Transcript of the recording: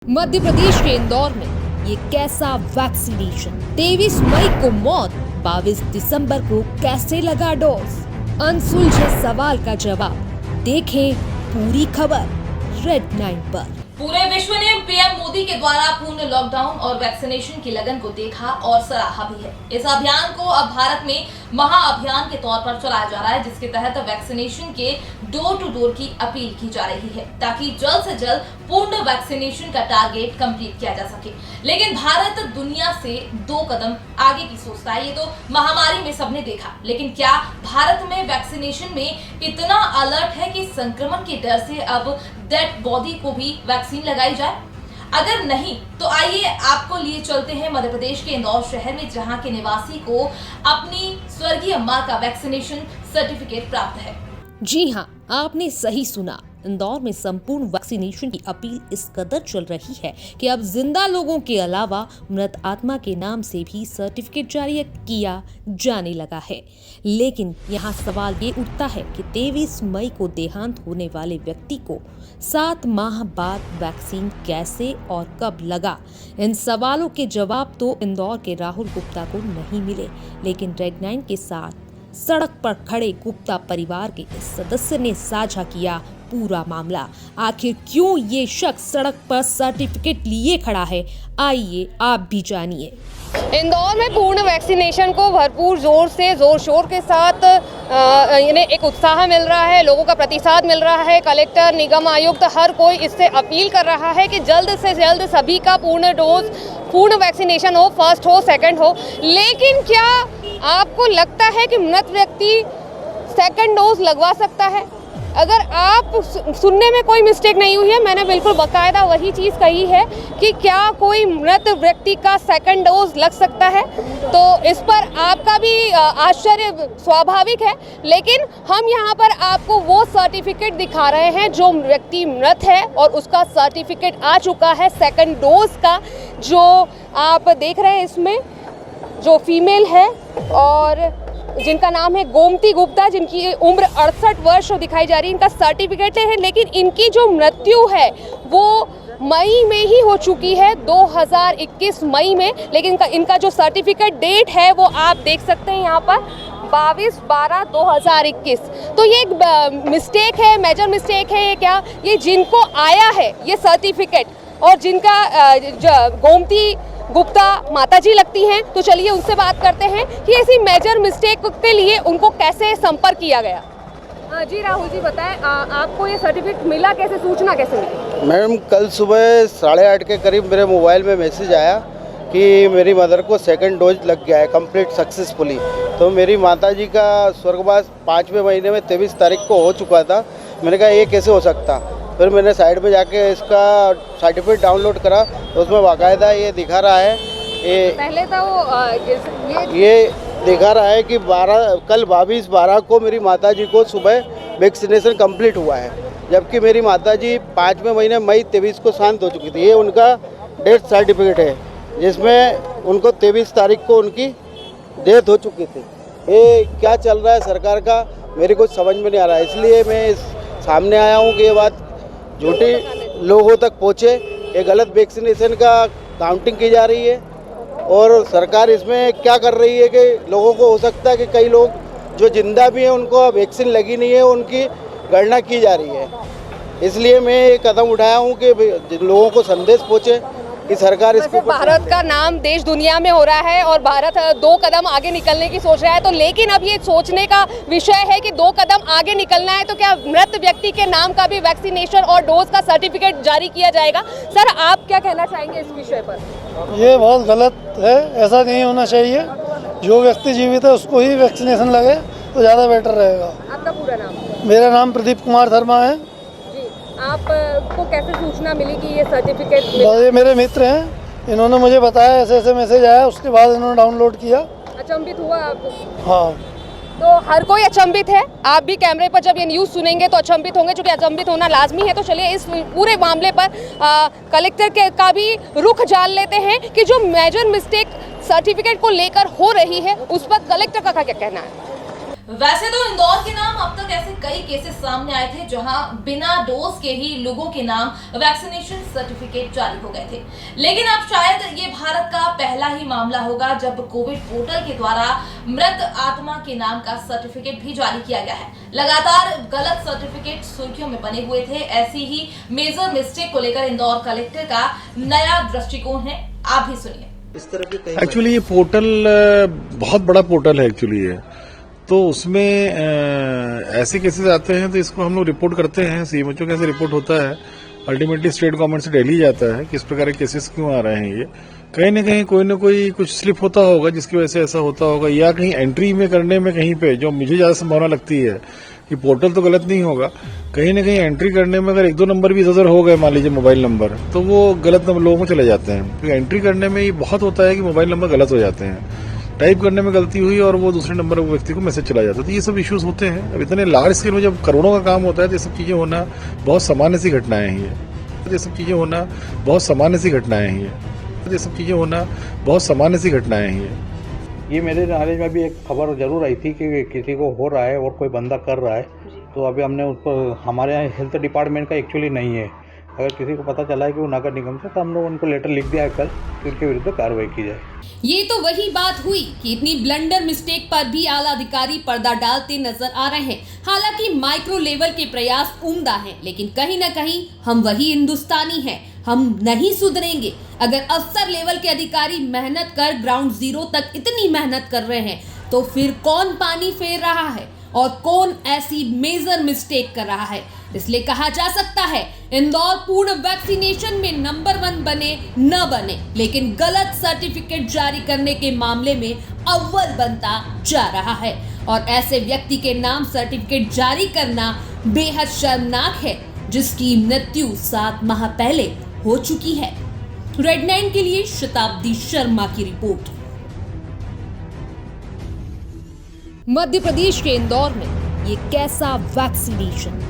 मध्य प्रदेश के इंदौर में ये कैसा वैक्सीनेशन। 23 मई को मौत, 22 दिसंबर को कैसे लगा डोज। अनसुलझे सवाल का जवाब, देखें पूरी खबर रेड 9 पर। पूरे विश्व ने पीएम मोदी के द्वारा पूर्ण लॉकडाउन और वैक्सीनेशन की लगन को देखा और सराहा भी है। इस अभियान को अब भारत में महाअभियान के तौर पर चलाया जा रहा है, जिसके तहत वैक्सीनेशन के डोर टू डोर की अपील की जा रही है ताकि जल्द से जल्द पूर्ण वैक्सीनेशन का टारगेट कंप्लीट किया जा सके। लेकिन भारत दुनिया से 2 कदम आगे की सोचता है। ये तो महामारी में सबने देखा, लेकिन क्या भारत में वैक्सीनेशन में इतना अलर्ट है कि संक्रमण के डर से अब डेड बॉडी को भी वैक्सीन लगाई जाए? अगर नहीं तो आइए आपको लिए चलते हैं मध्य प्रदेश के इंदौर शहर में, जहां के निवासी को अपनी स्वर्गीय मां का वैक्सीनेशन सर्टिफिकेट प्राप्त है। जी हाँ, आपने सही सुना। इंदौर में संपूर्ण वैक्सीनेशन की अपील इस कदर चल रही है कि अब जिंदा लोगों के अलावा मृत आत्मा के नाम से भी सर्टिफिकेट जारी किया जाने लगा है। लेकिन यहाँ सवाल ये उठता है कि 23 मई को देहांत होने वाले व्यक्ति को 7 माह बाद वैक्सीन कैसे और कब लगा। इन सवालों के जवाब तो इंदौर के राहुल गुप्ता को नहीं मिले, लेकिन रेड 9 के साथ सड़क पर खड़े गुप्ता परिवार के इस सदस्य ने साझा किया पूरा मामला। आखिर क्यों ये शख्स सड़क पर सर्टिफिकेट लिए खड़ा है, आइए आप भी जानिए। इंदौर में पूर्ण वैक्सीनेशन को भरपूर जोर शोर के साथ इन्हें एक उत्साह मिल रहा है, लोगों का प्रतिसाद मिल रहा है। कलेक्टर, निगम आयुक्त, हर कोई इससे अपील कर रहा है कि जल्द से जल्द सभी का पूर्ण वैक्सीनेशन हो, फर्स्ट हो, सेकंड हो। लेकिन क्या आपको लगता है कि मृत व्यक्ति सेकंड डोज लगवा सकता है? अगर आप सुनने में कोई मिस्टेक नहीं हुई है, मैंने बिल्कुल बाकायदा वही चीज़ कही है कि क्या कोई मृत व्यक्ति का सेकंड डोज लग सकता है, तो इस पर आपका भी आश्चर्य स्वाभाविक है। लेकिन हम यहाँ पर आपको वो सर्टिफिकेट दिखा रहे हैं जो व्यक्ति मृत है और उसका सर्टिफिकेट आ चुका है सेकंड डोज का, जो आप देख रहे हैं इसमें जो फीमेल है और जिनका नाम है गोमती गुप्ता, जिनकी उम्र 68 वर्ष दिखाई जा रही है। इनका सर्टिफिकेट है, लेकिन इनकी जो मृत्यु है वो मई में ही हो चुकी है, 2021 मई में। लेकिन इनका जो सर्टिफिकेट डेट है वो आप देख सकते हैं यहाँ पर 22/12/2021। तो ये एक मिस्टेक है, मेजर मिस्टेक है। ये क्या, ये जिनको आया है ये सर्टिफिकेट और जिनका गोमती गुप्ता माताजी लगती हैं, तो चलिए उनसे बात करते हैं कि ऐसी मेजर मिस्टेक के लिए उनको कैसे संपर्क किया गया। जी राहुल जी, बताएं आपको ये सर्टिफिकेट मिला कैसे, सूचना कैसे मिली? मैडम, कल सुबह 8:30 के करीब मेरे मोबाइल में मैसेज आया कि मेरी मदर को सेकंड डोज लग गया है कंप्लीट सक्सेसफुली। तो मेरी माताजी का स्वर्गवास 5वें महीने में 23 तारीख को हो चुका था। मैंने कहा ये कैसे हो सकता। फिर मैंने साइड में जाके इसका सर्टिफिकेट डाउनलोड करा, तो उसमें बाकायदा ये दिखा रहा है, ये पहले तो ये दिखा रहा है कि कल 22/12 को मेरी माताजी को सुबह वैक्सीनेशन कंप्लीट हुआ है, जबकि मेरी माताजी 5वें महीने मई 23 को शांत हो चुकी थी। ये उनका डेथ सर्टिफिकेट है, जिसमें उनको 23 तारीख को उनकी डेथ हो चुकी थी। ये क्या चल रहा है सरकार का, मेरे को समझ में नहीं आ रहा है। इसलिए मैं सामने आया हूँ कि ये बात झूठी लोगों तक पहुँचे। ये गलत वैक्सीनेशन का काउंटिंग की जा रही है और सरकार इसमें क्या कर रही है कि लोगों को हो सकता है कि कई लोग जो जिंदा भी हैं उनको वैक्सीन लगी नहीं है, उनकी गणना की जा रही है। इसलिए मैं ये कदम उठाया हूँ कि लोगों को संदेश पहुँचे कि सरकार इसको। भारत का नाम देश दुनिया में हो रहा है और भारत 2 कदम आगे निकलने की सोच रहा है। तो लेकिन अब ये सोचने का विषय है कि 2 कदम आगे निकलना है, तो क्या मृत व्यक्ति के नाम का भी वैक्सीनेशन और डोज का सर्टिफिकेट जारी किया जाएगा? सर, आप क्या कहना चाहेंगे इस विषय पर? ये बहुत गलत है, ऐसा नहीं होना चाहिए। जो व्यक्ति जीवित है उसको ही वैक्सीनेशन लगे तो ज़्यादा बेटर रहेगा। आपका पूरा नाम? मेरा नाम प्रदीप कुमार शर्मा है। आपको कैसे सूचना मिली कि ये सर्टिफिकेट? ये मेरे मित्र हैं, इन्होंने मुझे बताया ऐसे मैसेज आया, उसके बाद इन्होंने डाउनलोड किया। अचंभित हुआ आप? हाँ, तो हर कोई अचंभित है। आप भी कैमरे पर जब ये न्यूज़ सुनेंगे तो अचंभित होंगे, क्योंकि अचंभित होना लाजमी है। तो चलिए इस पूरे मामले पर कलेक्टर का भी रुख जान लेते हैं कि जो मेजर मिस्टेक सर्टिफिकेट को लेकर हो रही है उस पर कलेक्टर का क्या कहना है। वैसे तो इंदौर के नाम अब तक ऐसे कई केसेस सामने आए थे जहां बिना डोज के ही लोगों के नाम वैक्सीनेशन सर्टिफिकेट जारी हो गए थे, लेकिन अब शायद ये भारत का पहला ही मामला होगा जब कोविड पोर्टल के द्वारा मृत आत्मा के नाम का सर्टिफिकेट भी जारी किया गया है। लगातार गलत सर्टिफिकेट सुर्खियों में बने हुए थे। ऐसी ही मेजर मिस्टेक को लेकर इंदौर कलेक्टर का नया दृष्टिकोण है, आप भी सुनिए। एक्चुअली ये पोर्टल बहुत बड़ा पोर्टल है एक्चुअली है, तो उसमें ऐसे केसेस आते हैं तो इसको हम लोग रिपोर्ट करते हैं, सीएमएचओ कैसे रिपोर्ट होता है, अल्टीमेटली स्टेट गवर्नमेंट से दिल्ली जाता है किस प्रकार के केसेस क्यों आ रहे हैं। ये कहीं ना कहीं कोई ना कोई कुछ स्लिप होता होगा जिसकी वजह से ऐसा होता होगा, या कहीं एंट्री में करने में कहीं पे जो मुझे ज्यादा संभावना लगती है कि पोर्टल तो गलत नहीं होगा, कहीं ना कहीं एंट्री करने में अगर 1-2 नंबर भी इधर हो गए, मान लीजिए मोबाइल नंबर, तो वो गलत लोगों में चले जाते हैं। तो एंट्री करने में ये बहुत होता है कि मोबाइल नंबर गलत हो जाते हैं, टाइप करने में गलती हुई और वो दूसरे नंबर व्यक्ति को मैसेज चला जाता है। तो ये सब इश्यूज होते हैं। अब इतने लार्ज स्केल में जब करोड़ों का काम होता है तो ये सब चीजें होना बहुत सामान्य सी घटनाएं हैं। ये सब चीजें होना बहुत सामान्य सी घटनाएं हैं। ये सब चीजें होना बहुत सामान्य सी घटनाएं हैं। ये मेरे नॉलेज में भी एक खबर जरूर आई थी कि किसी को हो रहा है और कोई बंदा कर रहा है, तो अभी हमने उसको, हमारे यहाँ हेल्थ डिपार्टमेंट का एक्चुअली नहीं है, अगर किसी को पता चला है कि वो नगर निगम से, तो हम लोग उनको लेटर लिख दिया है कल कि उनके विरुद्ध कार्रवाई की जाए। ये तो वही बात हुई कि इतनी ब्लंडर मिस्टेक पर भी आला अधिकारी पर्दा डालते नजर आ रहे हैं। हालांकि माइक्रो लेवल के प्रयास उम्दा हैं, लेकिन कहीं ना कहीं हम वही हिंदुस्तानी हैं, हम नहीं सुधरेंगे। अगर अफसर लेवल के अधिकारी मेहनत कर ग्राउंड जीरो तक इतनी मेहनत कर रहे हैं, तो फिर कौन पानी फेर रहा है और कौन ऐसी मेजर मिस्टेक कर रहा है। इसलिए कहा जा सकता है इंदौर पूर्ण वैक्सीनेशन में नंबर 1 बने न बने, लेकिन गलत सर्टिफिकेट जारी करने के मामले में अव्वल बनता जा रहा है। और ऐसे व्यक्ति के नाम सर्टिफिकेट जारी करना बेहद शर्मनाक है, जिसकी मृत्यु 7 माह पहले हो चुकी है। रेड 9 के लिए शताब्दी शर्मा की रिपोर्ट। मध्य प्रदेश के इंदौर में ये कैसा वैक्सीनेशन